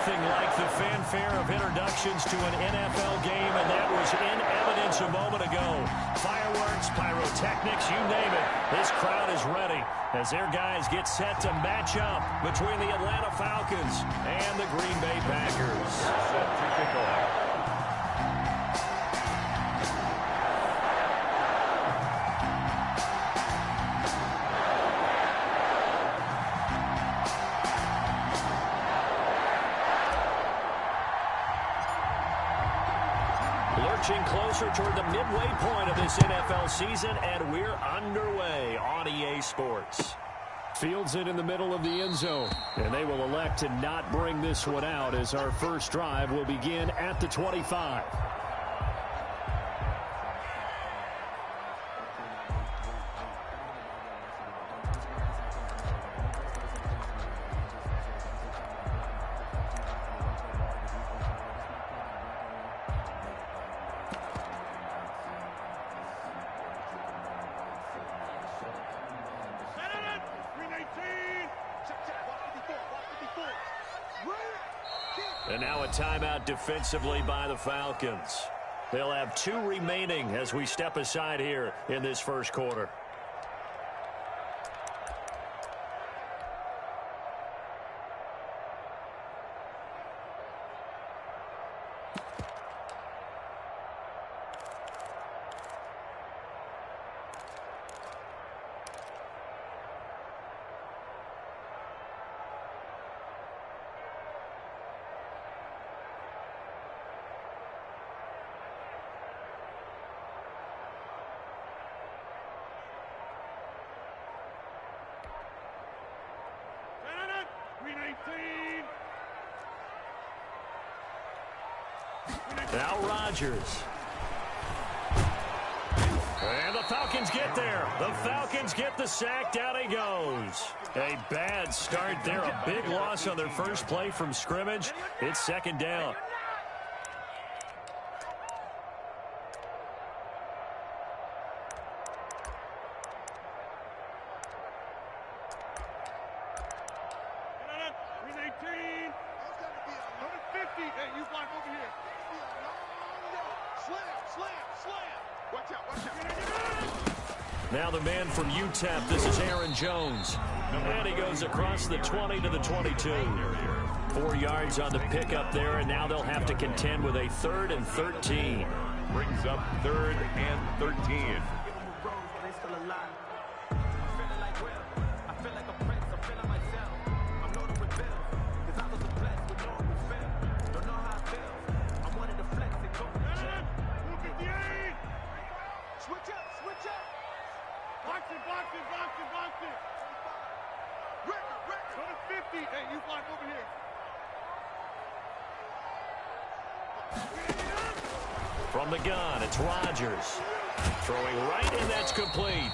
Nothing like the fanfare of introductions to an NFL game, and that was in evidence a moment ago. Fireworks, pyrotechnics, you name it. This crowd is ready as their guys get set to match up between the Atlanta Falcons and the Green Bay Packers. Set to kick off. Lurching closer toward the midway point of this NFL season, and we're underway on EA Sports. Fields it in the middle of the end zone, and they will elect to not bring this one out as our first drive will begin at the 25. And now a timeout defensively by the Falcons. They'll have 2 remaining as we step aside here in this first quarter. Now Rodgers. And the Falcons get there. The Falcons get the sack. Down he goes. A bad start there. A big loss on their first play from scrimmage. It's second down. Now the man from UTEP, this is Aaron Jones. And he goes across the 20 to the 22. 4 yards on the pickup there, and now they'll have to contend with a 3rd and 13. Brings up 3rd and 13. From the gun, it's Rodgers. Throwing right, and that's complete.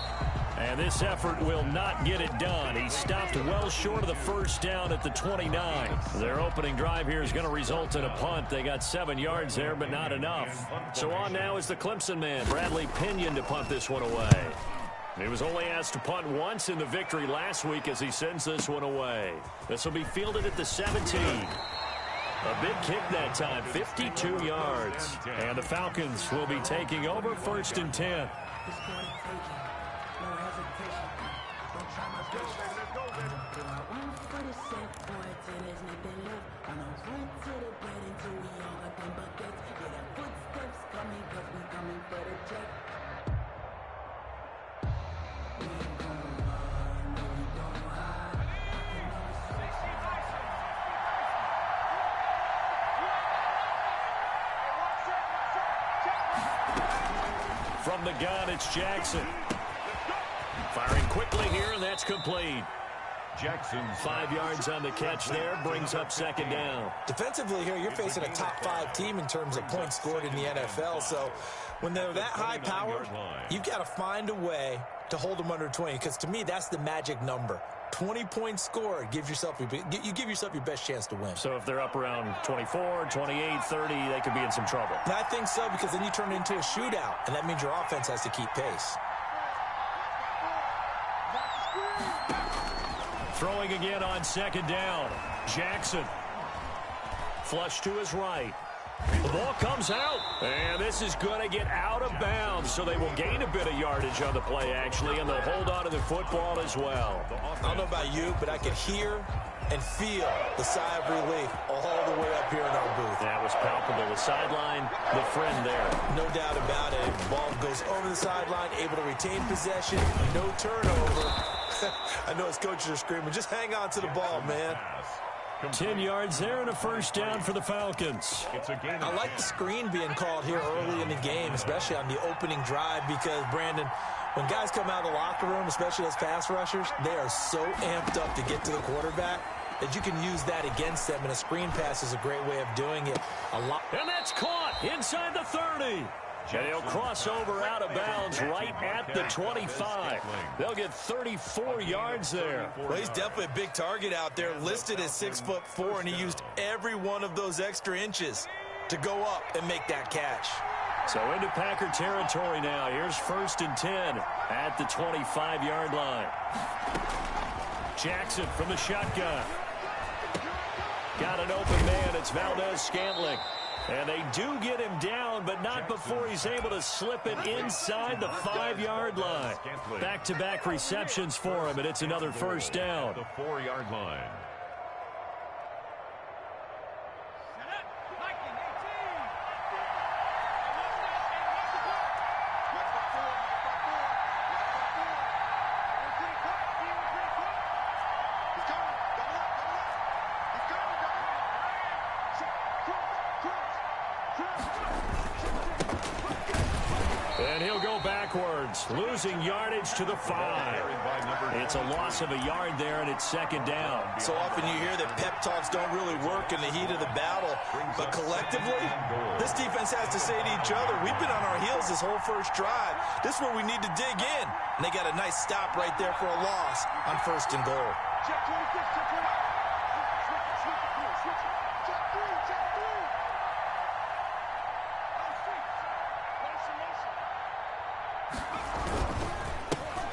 And this effort will not get it done. He stopped well short of the first down at the 29. Their opening drive here is going to result in a punt. They got 7 yards there, but not enough. So on now is the Clemson man, Bradley Pinion, to punt this one away. He was only asked to punt once in the victory last week as he sends this one away. This will be fielded at the 17. A big kick that time, 52 yards. And the Falcons will be taking over 1st and 10. From the gun, it's Jackson. Firing quickly here, and that's complete. Jackson, 5 yards on the catch there, brings up second down. Defensively here, you're facing a top-5 team in terms of points scored in the NFL. So when they're that high-powered, you've got to find a way to hold them under 20, because to me, that's the magic number. 20 points scored, you give yourself your best chance to win. So if they're up around 24, 28, 30, they could be in some trouble. And I think so, because then you turn it into a shootout, and that means your offense has to keep pace. Throwing again on second down. Jackson. flush to his right. The ball comes out, and this is going to get out of bounds, so they will gain a bit of yardage on the play, actually, and they'll hold on to the football as well. I don't know about you, but I could hear and feel the sigh of relief all the way up here in our booth. That was palpable. The sideline, the friend there. No doubt about it. The ball goes over the sideline, able to retain possession, no turnover. I know his coaches are screaming, just hang on to the ball, man. 10 yards there and a first down for the Falcons. I like the screen being called here early in the game, especially on the opening drive, because, Brandon, when guys come out of the locker room, especially as pass rushers, they are so amped up to get to the quarterback that you can use that against them, and a screen pass is a great way of doing it. And that's caught inside the 30. And he'll cross over out of bounds right at the 25. They'll get 34 yards there. Well, he's definitely a big target out there, listed at 6'4", and he used every one of those extra inches to go up and make that catch. So into Packer territory now. Here's 1st and 10 at the 25-yard line. Jackson from the shotgun. Got an open man. It's Valdez-Scantling. And they do get him down, but not before he's able to slip it inside the 5-yard line. Back-to-back receptions for him, and it's another first down. The 4-yard line. Losing yardage to the 5. It's a loss of a yard there, and it's 2nd down. So often you hear that pep talks don't really work in the heat of the battle, but collectively, this defense has to say to each other, we've been on our heels this whole first drive. This is where we need to dig in. And they got a nice stop right there for a loss on 1st and goal.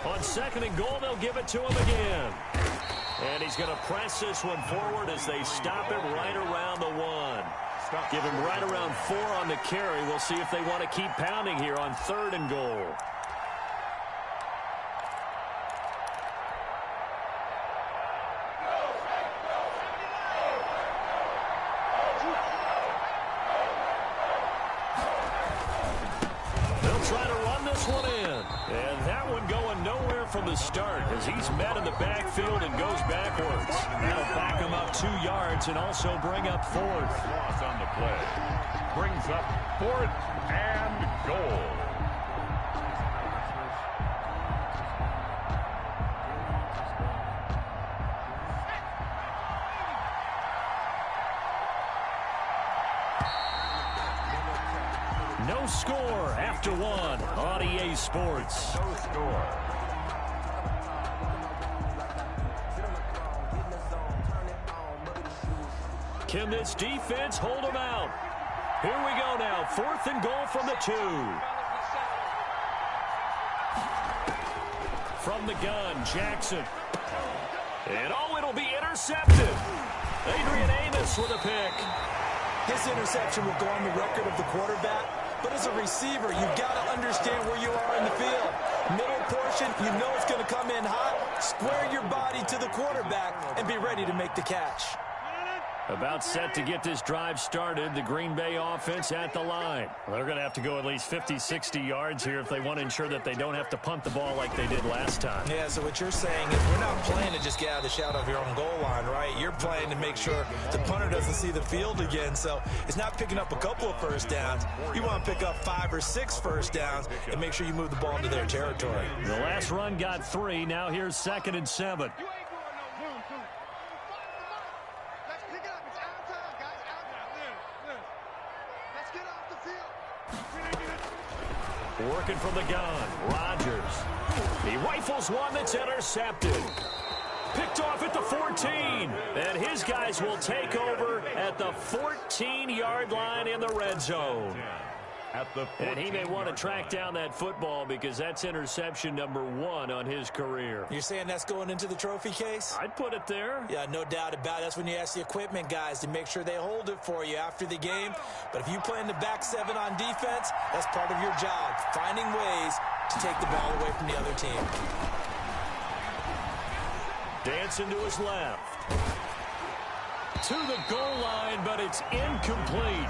On 2nd and goal, they'll give it to him again. And he's going to press this one forward as they stop him right around the 1. Give him right around 4 on the carry. We'll see if they want to keep pounding here on 3rd and goal. They'll try to run this one in. And that one going nowhere from the start as he's met in the backfield and goes backwards. That'll back him up 2 yards and also bring up 4th. Loss on the play. Brings up 4th and goal. No score after 1 on EA Sports. No score. Can this defense hold them out? Here we go now. 4th and goal from the 2. From the gun, Jackson. And it'll be intercepted. Adrian Amos with a pick. His interception will go on the record of the quarterback, but as a receiver, you've got to understand where you are in the field. Middle portion, you know it's going to come in hot. Square your body to the quarterback and be ready to make the catch. About set to get this drive started, the Green Bay offense at the line. Well, they're going to have to go at least 50, 60 yards here if they want to ensure that they don't have to punt the ball like they did last time. Yeah, so what you're saying is we're not playing to just get out of the shadow of your own goal line, right? You're playing to make sure the punter doesn't see the field again. So it's not picking up a couple of first downs. You want to pick up 5 or 6 first downs and make sure you move the ball into their territory. The last run got 3. Now here's 2nd and 7. Working from the gun, Rodgers. He rifles one that's intercepted. Picked off at the 14. And his guys will take over at the 14-yard line in the red zone. at the 14. And he may want to track down that football because that's interception number 1 on his career. You're saying that's going into the trophy case? I'd put it there. Yeah, no doubt about it. That's when you ask the equipment guys to make sure they hold it for you after the game. But if you play in the back 7 on defense, that's part of your job, finding ways to take the ball away from the other team. Dancing to his left. To the goal line, but it's incomplete.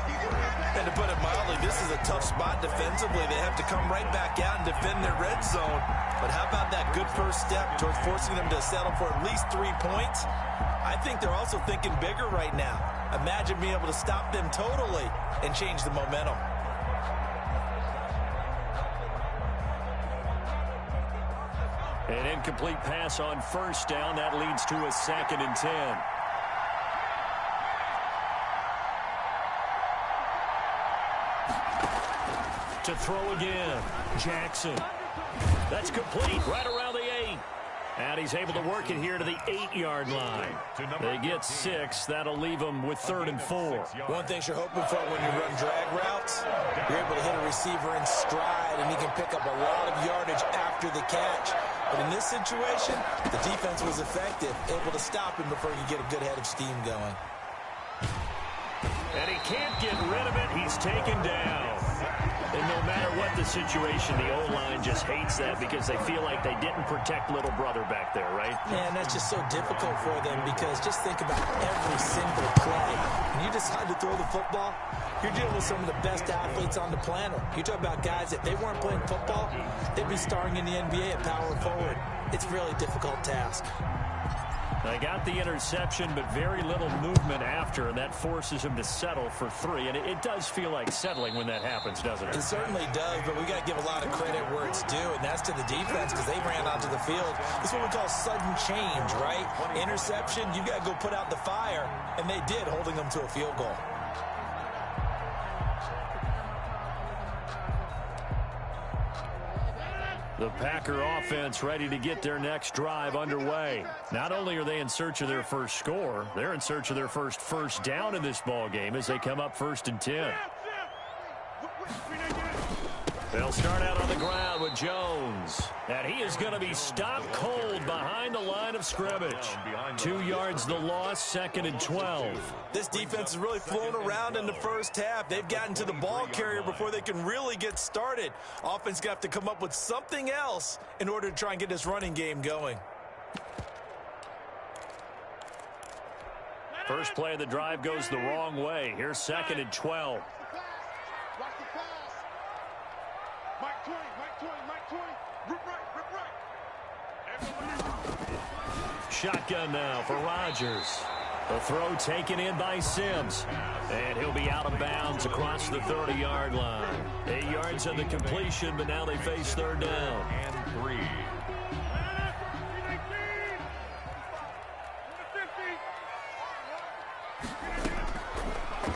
And to put it mildly, this is a tough spot defensively. They have to come right back out and defend their red zone. But how about that good first step towards forcing them to settle for at least 3 points? I think they're also thinking bigger right now. Imagine being able to stop them totally and change the momentum. An incomplete pass on first down. That leads to a 2nd and 10. To throw again. Jackson. That's complete right around the 8. And he's able to work it here to the 8-yard line. They get 6. That'll leave them with 3rd and 4. One thing you're hoping for when you run drag routes, you're able to hit a receiver in stride, and he can pick up a lot of yardage after the catch. But in this situation, the defense was effective, able to stop him before he could get a good head of steam going. And he can't get rid of it. He's taken down. And no matter what the situation, the O-line just hates that because they feel like they didn't protect little brother back there, right? Man, that's just so difficult for them because just think about every single play. When you decide to throw the football, you're dealing with some of the best athletes on the planet. You talk about guys, if they weren't playing football, they'd be starring in the NBA at power forward. It's a really difficult task. They got the interception, but very little movement after, and that forces him to settle for 3. And it does feel like settling when that happens, doesn't it? It certainly does, but we got to give a lot of credit where it's due, and that's to the defense because they ran onto the field. This is what we call sudden change, right? Interception, you got to go put out the fire, and they did, holding them to a field goal. The Packer offense ready to get their next drive underway. Not only are they in search of their first score, they're in search of their first down in this ball game as they come up 1st and 10. They'll start out on the ground with Jones. And he is going to be stopped cold behind the line of scrimmage. 2 yards the loss, 2nd and 12. This defense has really flown around in the first half. They've gotten to the ball carrier before they can really get started. Offense got to come up with something else in order to try and get this running game going. First play of the drive goes the wrong way. Here's 2nd and 12. Shotgun now for Rodgers. The throw taken in by Sims. And he'll be out of bounds across the 30-yard line. 8 yards on the completion, but now they face 3rd down. And 3.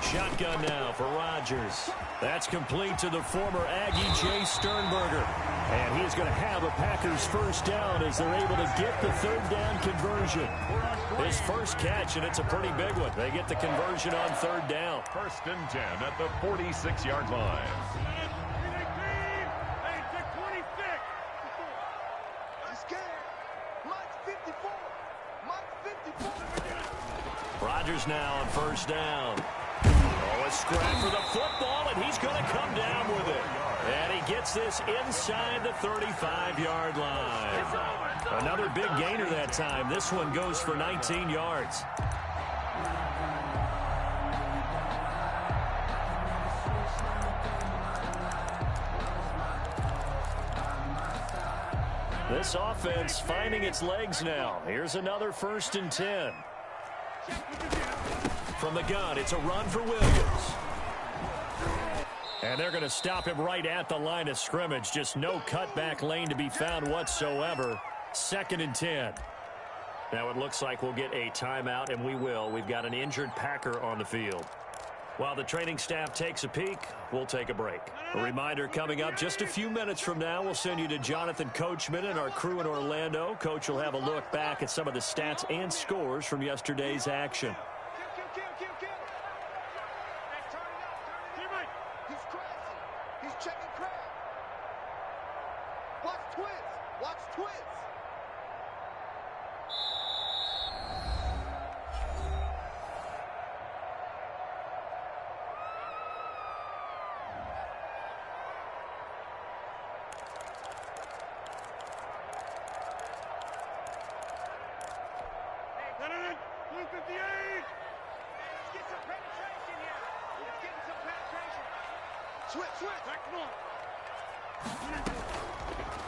Shotgun now for Rodgers. That's complete to the former Aggie Jay Sternberger. And he's going to have a Packers first down as they're able to get the 3rd down conversion. His first catch, and it's a pretty big one. They get the conversion on 3rd down. 1st and 10 at the 46-yard line. Rodgers now on 1st down. Oh, a scrap for the football, and he's going to come down with it. And he gets this inside the 35-yard line. Another big gainer that time. This one goes for 19 yards. This offense finding its legs now. Here's another 1st and 10. From the gun, it's a run for Williams. And they're going to stop him right at the line of scrimmage. Just no cutback lane to be found whatsoever. 2nd and 10. Now it looks like we'll get a timeout, and we will. We've got an injured Packer on the field. While the training staff takes a peek, we'll take a break. A reminder coming up just a few minutes from now, we'll send you to Jonathan Coachman and our crew in Orlando. Coach will have a look back at some of the stats and scores from yesterday's action. Check and crab. Watch twins. Watch twins. Blue 58. Let's get some penetration here. Let's get some penetration. Switch. Back one.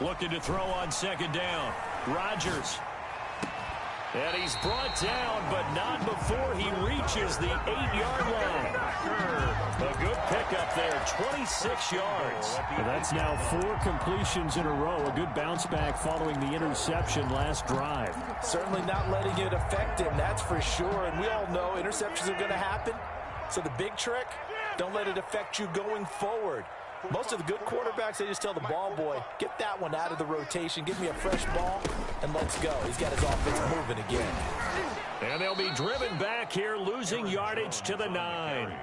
Looking to throw on second down. Rodgers. And he's brought down, but not before he reaches the 8-yard line. A good pickup there, 26 yards. Well, that's now 4 completions in a row. A good bounce back following the interception last drive. Certainly not letting it affect him, that's for sure. And we all know interceptions are going to happen. So the big trick, don't let it affect you going forward. Most of the good quarterbacks, they just tell the ball boy, get that one out of the rotation, give me a fresh ball, and let's go. He's got his offense moving again. And they'll be driven back here, losing yardage to the 9.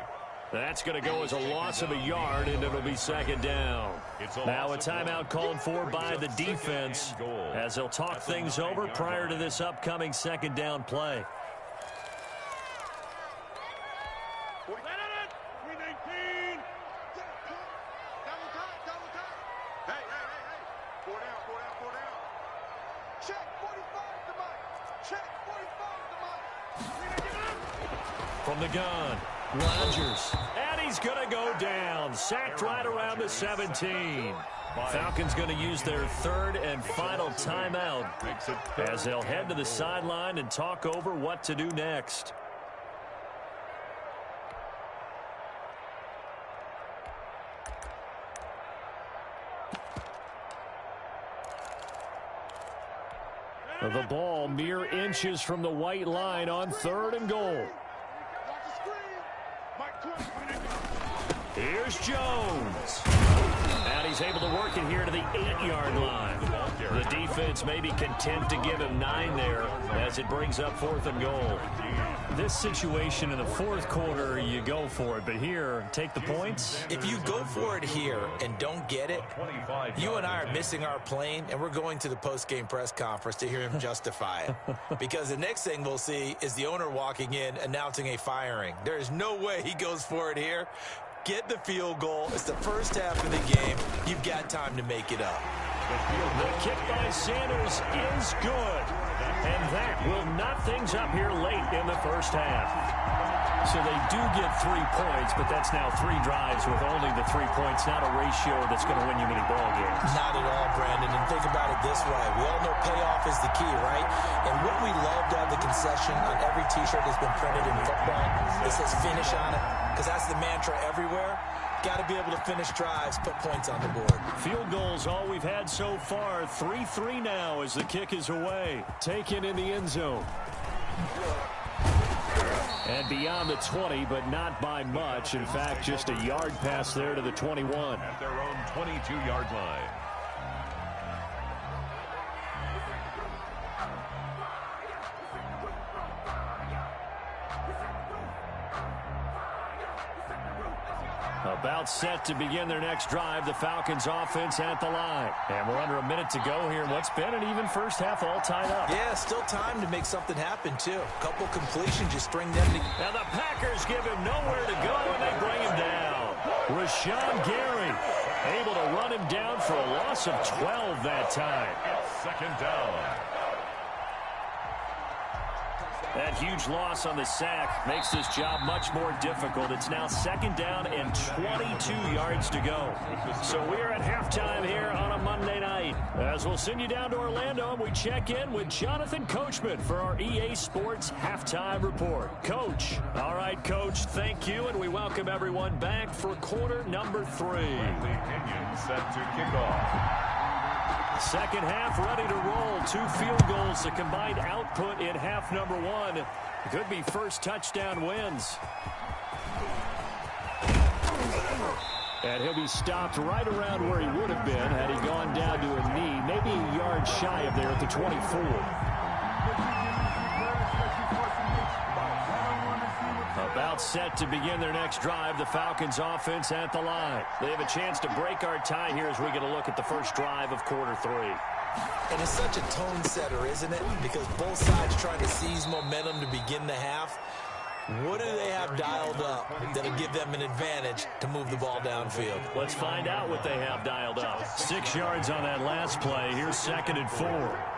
That's going to go as a loss of a yard, and it'll be second down. Now a timeout called for by the defense as they'll talk things over prior to this upcoming second down play. From the gun, Rodgers. And he's going to go down. Sacked right around the 17. Falcons going to use their third and final timeout as they'll head to the sideline and talk over what to do next. The ball mere inches from the white line on 3rd and goal. Here's Jones. And he's able to work it here to the 8-yard line. The defense may be content to give him 9 there as it brings up 4th and goal. This situation in the 4th quarter, you go for it. But here, take the points. If you go for it here and don't get it, you and I are missing our plane, and we're going to the post-game press conference to hear him justify it. Because the next thing we'll see is the owner walking in announcing a firing. There is no way he goes for it here. Get the field goal. It's the first half of the game. You've got time to make it up. The kick by Sanders is good. And that will knot things up here late in the first half. So they do get 3 points, but that's now 3 drives with only the 3 points, not a ratio that's going to win you many ball games. Not at all, Brandon. And think about it this way. We all know payoff is the key, right? And wouldn't we love to have the concession on every T-shirt that's been printed in football that says finish on it? Because that's the mantra everywhere. Got to be able to finish drives, put points on the board. Field goals, all we've had so far. 3-3 now as the kick is away. Taken in the end zone. And beyond the 20, but not by much. In fact, just a yard pass there to the 21. At their own 22-yard line. About set to begin their next drive. The Falcons offense at the line. And we're under a minute to go here in what's been an even first half, all tied up. Yeah, still time to make something happen, too. A couple completions, just bring them together. Now the Packers give him nowhere to go, and they bring him down. Rashawn Gary able to run him down for a loss of 12 that time. Second down. That huge loss on the sack makes this job much more difficult. It's now second down and 22 yards to go. So we're at halftime here on a Monday night. As we'll send you down to Orlando, and we check in with Jonathan Coachman for our EA Sports Halftime Report. Coach. All right, Coach, thank you, and we welcome everyone back for quarter number 3. Indians set to kick off. Second half ready to roll. 2 field goals, the combined output in half number 1. Could be first touchdown wins. And he'll be stopped right around where he would have been had he gone down to a knee, maybe a yard shy of there at the 24. About About set to begin their next drive, the Falcons offense at the line. They have a chance to break our tie here as we get a look at the first drive of quarter 3. And it's such a tone setter, isn't it? Because both sides trying to seize momentum to begin the half. What do they have dialed up that'll give them an advantage to move the ball downfield? Let's find out what they have dialed up. 6 yards on that last play. Here's 2nd and 4.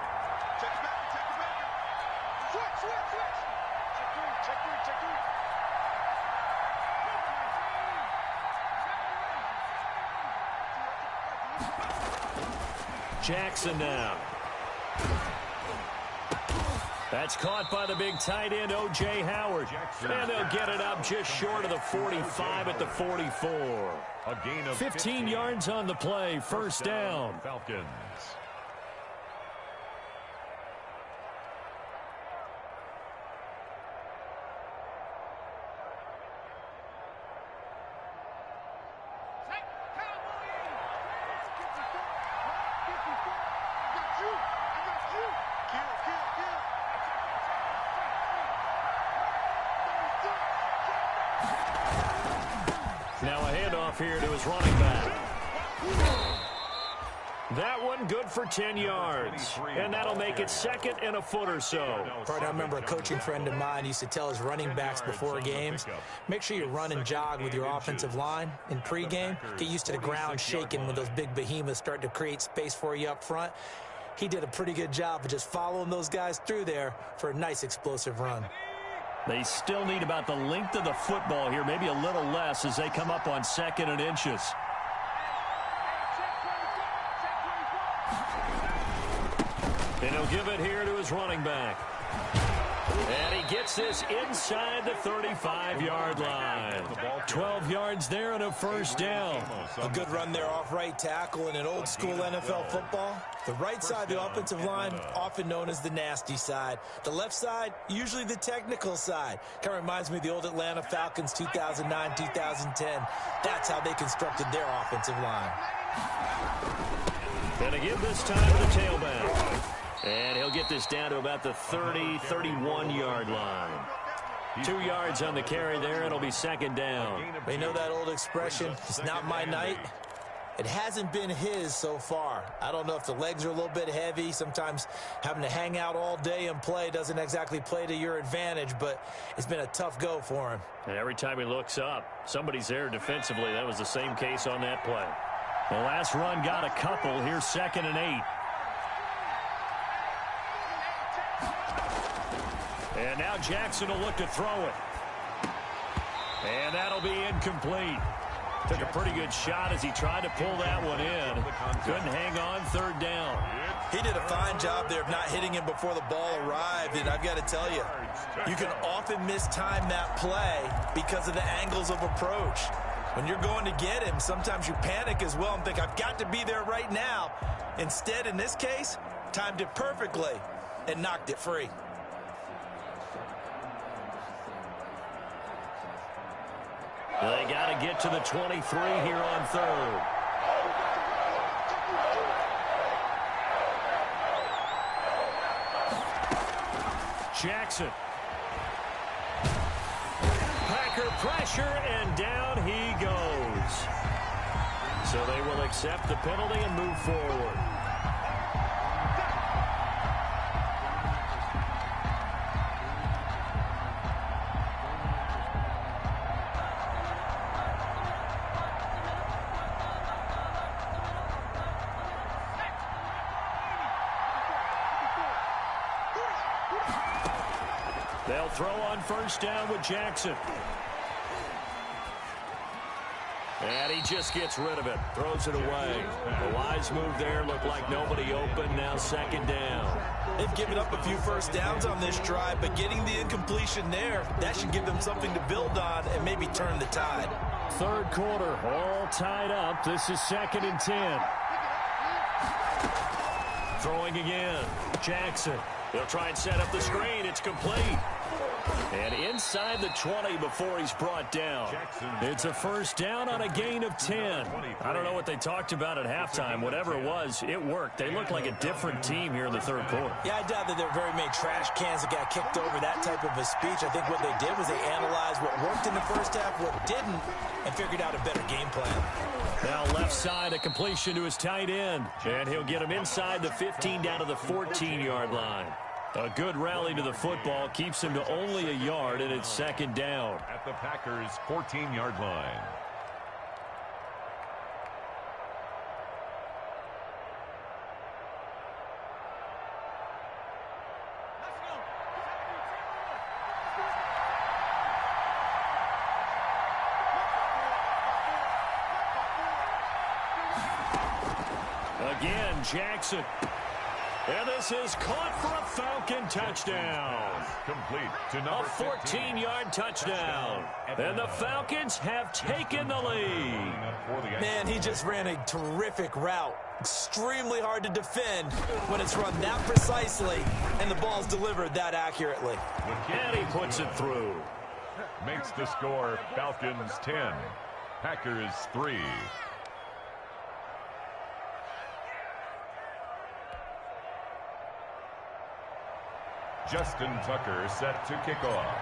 Jackson now. That's caught by the big tight end, O.J. Howard. And they'll get it up just short of the 45 at the 44. A gain of 15 yards on the play, first down. Falcons. Now a handoff here to his running back. That one good for 10 yards. And that'll make it 2nd and a foot or so. I remember a coaching friend of mine used to tell his running backs before games, make sure you run and jog with your offensive line in pregame. Get used to the ground shaking when those big behemoths start to create space for you up front. He did a pretty good job of just following those guys through there for a nice explosive run. They still need about the length of the football here, maybe a little less as they come up on 2nd and inches. And he'll give it here to his running back. And he gets this inside the 35-yard line. 12 yards there and a first down. A good run there off right tackle in an old-school NFL football. The right side of the offensive line, often known as the nasty side. The left side, usually the technical side. Kind of reminds me of the old Atlanta Falcons 2009-2010. That's how they constructed their offensive line. And again this time to the tailback. And he'll get this down to about the 30, 31-yard line. 2 yards on the carry there. It'll be 2nd down. They know that old expression, it's not my night. It hasn't been his so far. I don't know if the legs are a little bit heavy. Sometimes having to hang out all day and play doesn't exactly play to your advantage, but it's been a tough go for him. And every time he looks up, somebody's there defensively. That was the same case on that play. The last run got a couple. Here's 2nd and 8. And now Jackson will look to throw it. And that'll be incomplete. Took a pretty good shot as he tried to pull that one in. Couldn't hang on, 3rd down. He did a fine job there of not hitting him before the ball arrived, and I've got to tell you, you can often mistime that play because of the angles of approach. When you're going to get him, sometimes you panic as well and think, I've got to be there right now. Instead, in this case, timed it perfectly and knocked it free. They got to get to the 23 here on 3rd. Jackson. Packer pressure, and down he goes. So they will accept the penalty and move forward. They'll throw on 1st down with Jackson. And he just gets rid of it. Throws it away. A wise move there. Looked like nobody open. Now 2nd down. They've given up a few first downs on this drive, but getting the incompletion there, that should give them something to build on and maybe turn the tide. 3rd quarter, all tied up. This is 2nd and 10. Throwing again. Jackson. They'll try and set up the screen. It's complete. And inside the 20 before he's brought down. It's a first down on a gain of 10. I don't know what they talked about at halftime. Whatever it was, it worked. They look like a different team here in the third quarter. Yeah, I doubt that there were very many trash cans that got kicked over, that type of a speech. I think what they did was they analyzed what worked in the first half, what didn't, and figured out a better game plan. Now left side, a completion to his tight end. And he'll get him inside the 15 down to the 14-yard line. A good rally to the football keeps him to only a yard, and it's second down. At the Packers' 14-yard line. Again, Jackson. And this is caught for a Falcon touchdown. Complete to number 15. A 14-yard touchdown. And the Falcons have taken the lead. Man, he just ran a terrific route. Extremely hard to defend when it's run that precisely and the ball's delivered that accurately. And he puts it through. Makes the score Falcons 10, Packers 3. Justin Tucker set to kick off.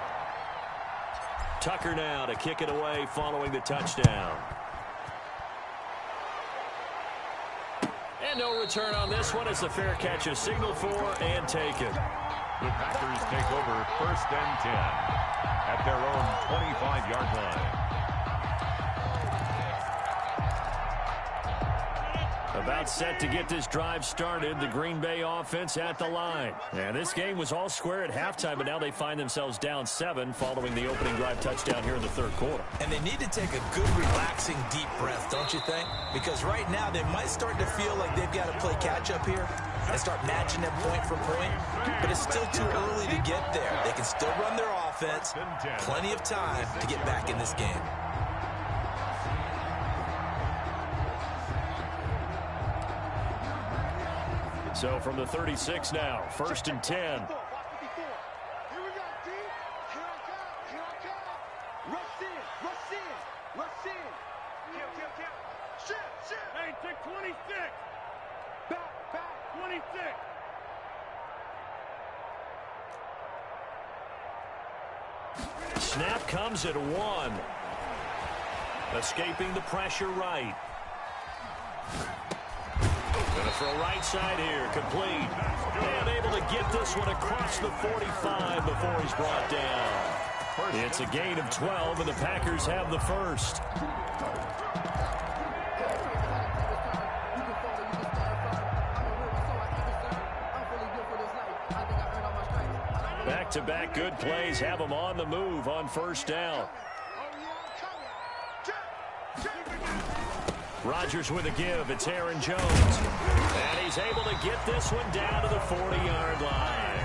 Tucker now to kick it away following the touchdown. And no return on this one as the fair catch is signaled for and taken. The Packers take over first and 10 at their own 25-yard line. About set to get this drive started, the Green Bay offense at the line. And this game was all square at halftime, but now they find themselves down 7 following the opening drive touchdown here in the third quarter. And they need to take a good, relaxing, deep breath, don't you think? Because right now they might start to feel like they've got to play catch-up here and start matching them point for point. But it's still too early to get there. They can still run their offense. Plenty of time to get back in this game. So from the 36 now, first and 10. Here we go, D. Here I come. Rush in. Kill. Shit. Hey, take 26. Back. 26. Snap comes at 1. Escaping the pressure right. Going to throw right side here, complete. And able to get this one across the 45 before he's brought down. It's a gain of 12, and the Packers have the first. Back-to-back good plays have them on the move on first down. Rodgers with a give. It's Aaron Jones. And he's able to get this one down to the 40-yard line.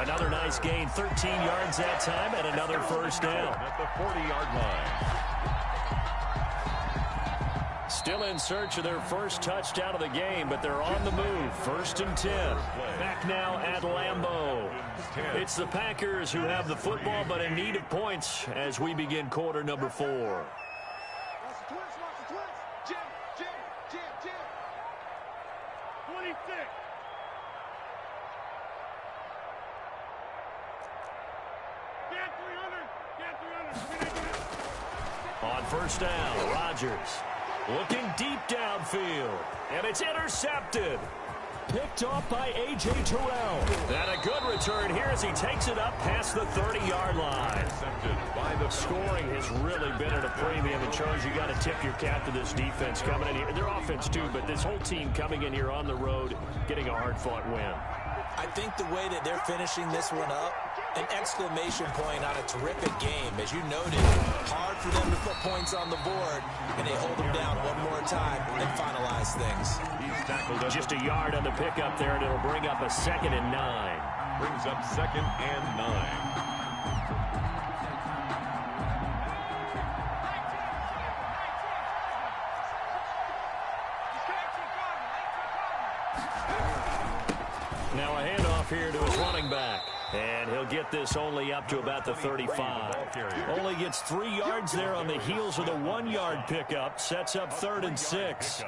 Another nice gain, 13 yards that time, and another first down. At the 40-yard line. Still in search of their first touchdown of the game, but they're on the move. First and 10. Back now at Lambeau. It's the Packers who have the football, but in need of points as we begin quarter number 4. Jam. 26. Get 300. On first down, Rodgers looking deep downfield, and it's intercepted. Picked off by A.J. Terrell. And a good return here as he takes it up past the 30-yard line. The scoring has really been at a premium. And Charles, you got to tip your cap to this defense coming in here. Their offense too, but this whole team coming in here on the road, getting a hard-fought win. I think the way that they're finishing this one up, an exclamation point on a terrific game. As you noted, hard for them to put points on the board, and they hold them down one more time and finalize things. Just a yard on the pickup there, and it'll bring up a 2nd and 9. Brings up 2nd and 9. Now a handoff here to his running back. And he'll get this only up to about the 35. Only gets 3 yards there on the heels of the 1-yard pickup. Sets up 3rd and 6.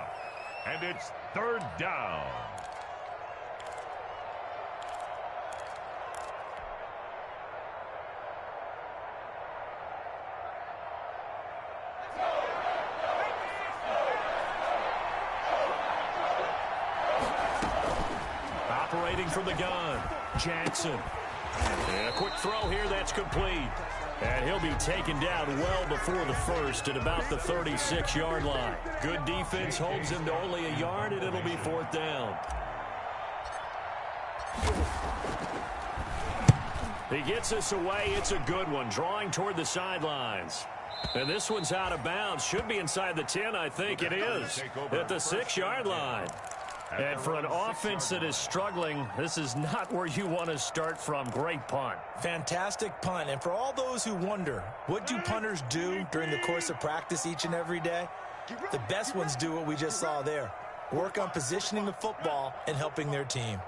And it's 3rd down. Operating from the gun, Jackson. And a quick throw here, that's complete. And he'll be taken down well before the first at about the 36-yard line. Good defense holds him to only a yard, and it'll be 4th down. He gets us away. It's a good one, drawing toward the sidelines. And this one's out of bounds. Should be inside the 10, I think it is. At the 6-yard line. And for an offense that is struggling, this is not where you want to start from. Great punt. Fantastic punt. And for all those who wonder, what do punters do during the course of practice each and every day? The best ones do what we just saw there. Work on positioning the football and helping their team.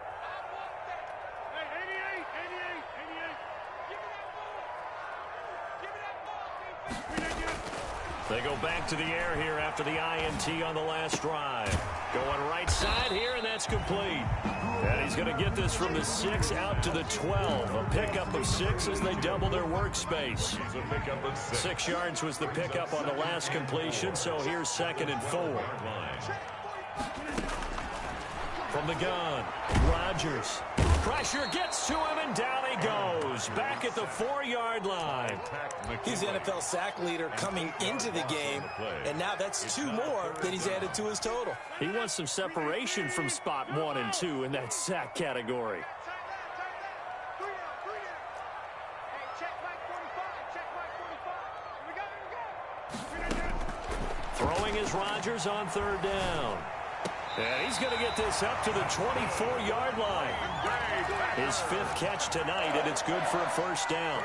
They go back to the air here after the INT on the last drive. Going right side here, and that's complete. And he's going to get this from the 6 out to the 12. A pickup of 6 as they double their workspace. 6 yards was the pickup on the last completion, so here's 2nd and 4. From the gun, Rodgers. Pressure gets to him, and down he goes. Back at the 4-yard line. He's the NFL sack leader coming into the game, and now that's 2 more that he's added to his total. He wants some separation from spot 1 and 2 in that sack category. Throwing is Rodgers on 3rd down. And he's going to get this up to the 24-yard line. His 5th catch tonight, and it's good for a 1st down.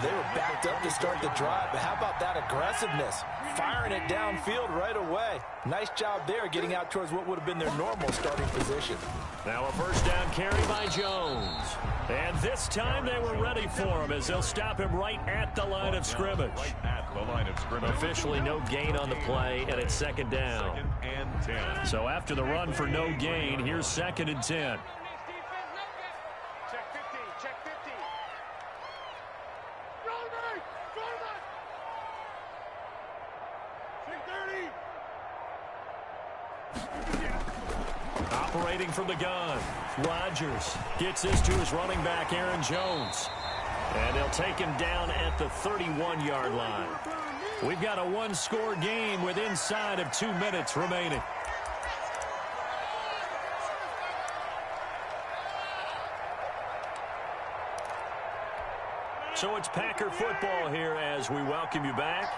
They were backed up to start the drive, but how about that aggressiveness? Firing it downfield right away. Nice job there getting out towards what would have been their normal starting position. Now a 1st down carry by Jones. And this time they were ready for him as they'll stop him right at the line of scrimmage. Officially no gain on the play, and it's 2nd down. So after the run for no gain, here's 2nd and 10. Operating from the gun, Rodgers gets this to his running back, Aaron Jones. And they'll take him down at the 31-yard line. We've got a 1-score game with inside of 2 minutes remaining. So it's Packer football here as we welcome you back.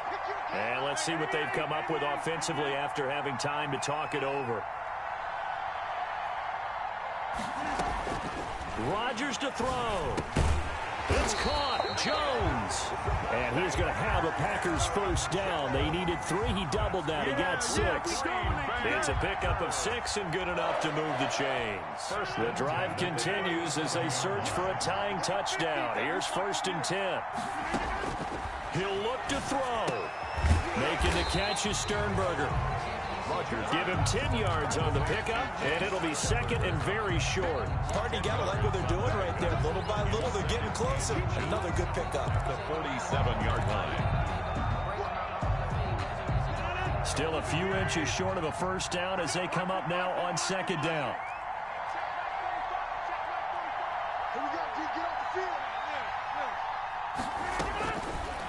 And let's see what they've come up with offensively after having time to talk it over. Rodgers to throw. It's caught. Jones. And he's going to have a Packers 1st down. They needed 3. He doubled that. He got 6. It's a pickup of 6 and good enough to move the chains. The drive continues as they search for a tying touchdown. Here's 1st and 10. He'll look to throw. Making the catch is Sternberger. Give him 10 yards on the pickup, and it'll be 2nd and very short. Party got to like what they're doing right there. Little by little, they're getting closer. Another good pickup. The 47-yard line. Still a few inches short of a 1st down as they come up now on 2nd down.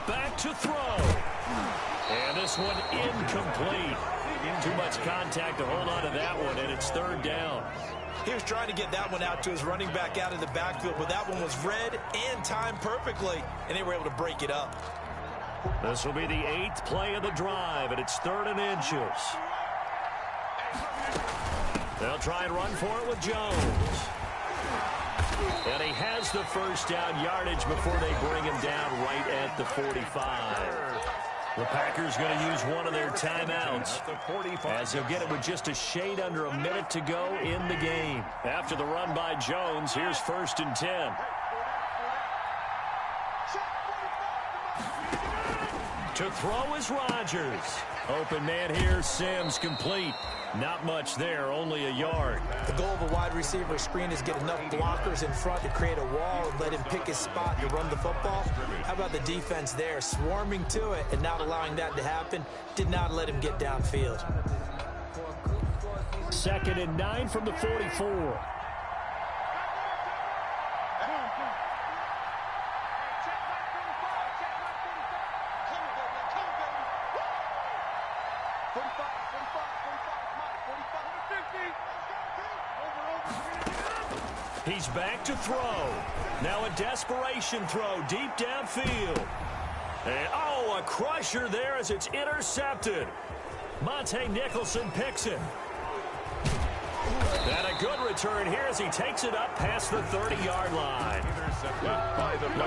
Back to throw. And this one incomplete. Too much contact to hold on to that one, and it's 3rd down. He was trying to get that one out to his running back out of the backfield, but that one was read and timed perfectly, and they were able to break it up. This will be the 8th play of the drive, and it's 3rd and inches. They'll try and run for it with Jones. And he has the 1st down yardage before they bring him down right at the 45. The Packers going to use one of their timeouts as they'll get it with just a shade under a minute to go in the game. After the run by Jones, here's 1st and 10. To throw is Rodgers. Open man here, Sims complete. Not much there, only a yard. The goal of a wide receiver screen is get enough blockers in front to create a wall and let him pick his spot to run the football. How about the defense there, swarming to it and not allowing that to happen? Did not let him get downfield. 2nd and 9 from the 44. He's back to throw. Now a desperation throw deep downfield. And, a crusher there as it's intercepted. Monte Nicholson picks it. And a good return here as he takes it up past the 30-yard line.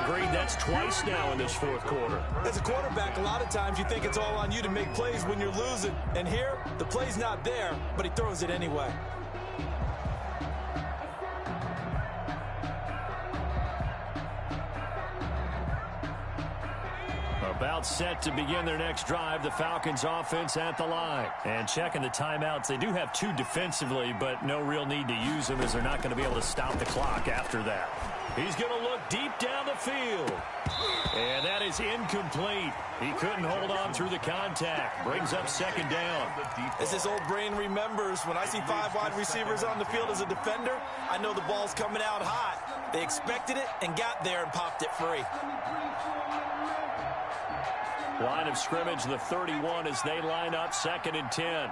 Agreed, that's twice now in this fourth quarter. As a quarterback, a lot of times you think it's all on you to make plays when you're losing. And here, the play's not there, but he throws it anyway. About set to begin their next drive, the Falcons offense at the line. And checking the timeouts, they do have 2 defensively, but no real need to use them as they're not going to be able to stop the clock after that. He's going to look deep down the field. And that is incomplete. He couldn't hold on through the contact. Brings up 2nd down. As his old brain remembers, when I see 5 wide receivers on the field as a defender, I know the ball's coming out hot. They expected it and got there and popped it free. Line of scrimmage, the 31 as they line up 2nd and 10.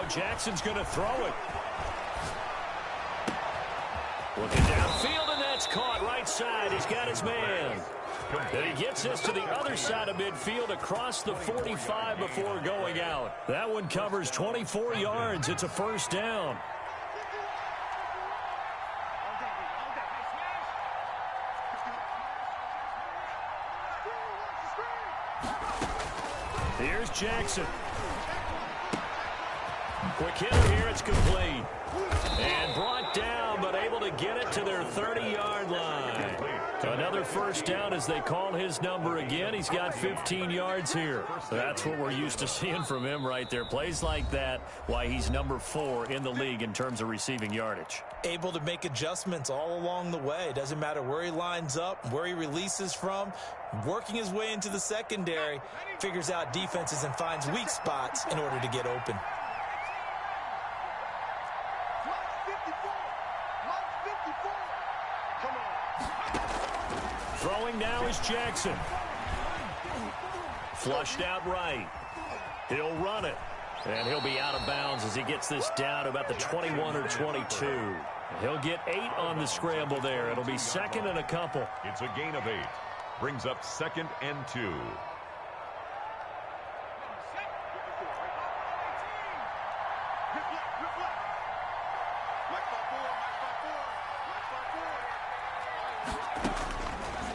Jackson's going to throw it. Looking downfield, and that's caught right side. He's got his man. And he gets this to the other side of midfield across the 45 before going out. That one covers 24 yards. It's a first down. Here's Jackson. Quick hitter here. It's complete. And brought down, but able to get it to their 30-yard line. Another first down as they call his number again. He's got 15 yards here. That's what we're used to seeing from him right there. Plays like that, why he's number 4 in the league in terms of receiving yardage. Able to make adjustments all along the way. Doesn't matter where he lines up, where he releases from. Working his way into the secondary, figures out defenses and finds weak spots in order to get open. Throwing now is Jackson. Flushed out right. He'll run it. And he'll be out of bounds as he gets this down to about the 21 or 22. He'll get 8 on the scramble there. It'll be second and a couple. It's a gain of 8. Brings up 2nd and 2.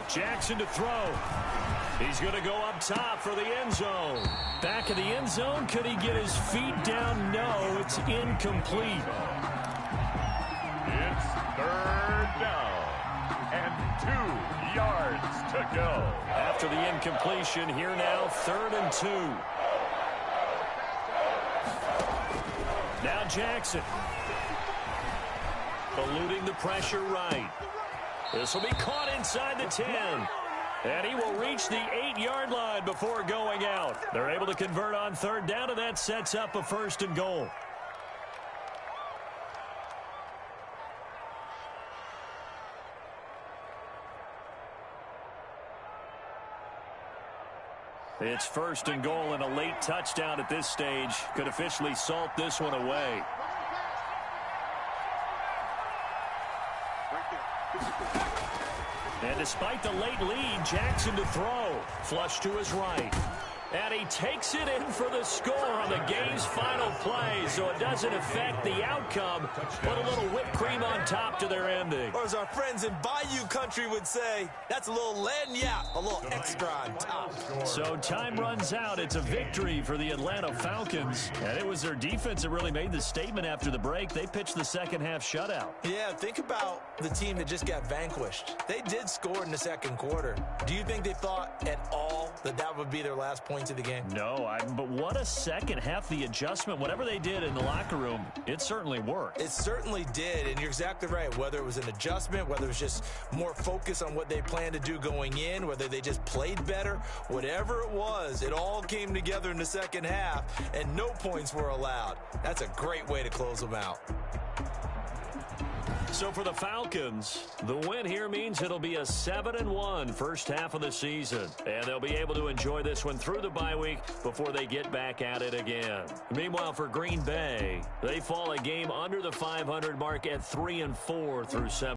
Jackson to throw. He's going to go up top for the end zone. Back of the end zone. Could he get his feet down? No, it's incomplete. It's 3rd down and 2 yards to go. After the incompletion, here now 3rd and 2. Now Jackson. Eluding the pressure right. This will be caught inside the 10. And he will reach the 8-yard line before going out. They're able to convert on 3rd down, and that sets up a 1st and goal. It's 1st and goal, and a late touchdown at this stage could officially salt this one away. And despite the late lead, Jackson to throw. Flush to his right. And he takes it in for the score on the game's final play, so it doesn't affect the outcome. Put a little whipped cream on top to their ending. Or as our friends in Bayou Country would say, that's a little lagniappe, a little extra on top. So time runs out. It's a victory for the Atlanta Falcons. And it was their defense that really made the statement after the break. They pitched the second half shutout. Yeah, think about the team that just got vanquished. They did score in the second quarter. Do you think they thought at all that that would be their last point of the game? No, but what a second half. The adjustment, whatever they did in the locker room, it certainly worked. It certainly did, and you're exactly right. Whether it was an adjustment, whether it was just more focus on what they planned to do going in, whether they just played better, whatever it was, it all came together in the second half, and no points were allowed. That's a great way to close them out. So for the Falcons, the win here means it'll be a 7-1 first half of the season. And they'll be able to enjoy this one through the bye week before they get back at it again. Meanwhile, for Green Bay, they fall a game under the 500 mark at 3-4 through 7.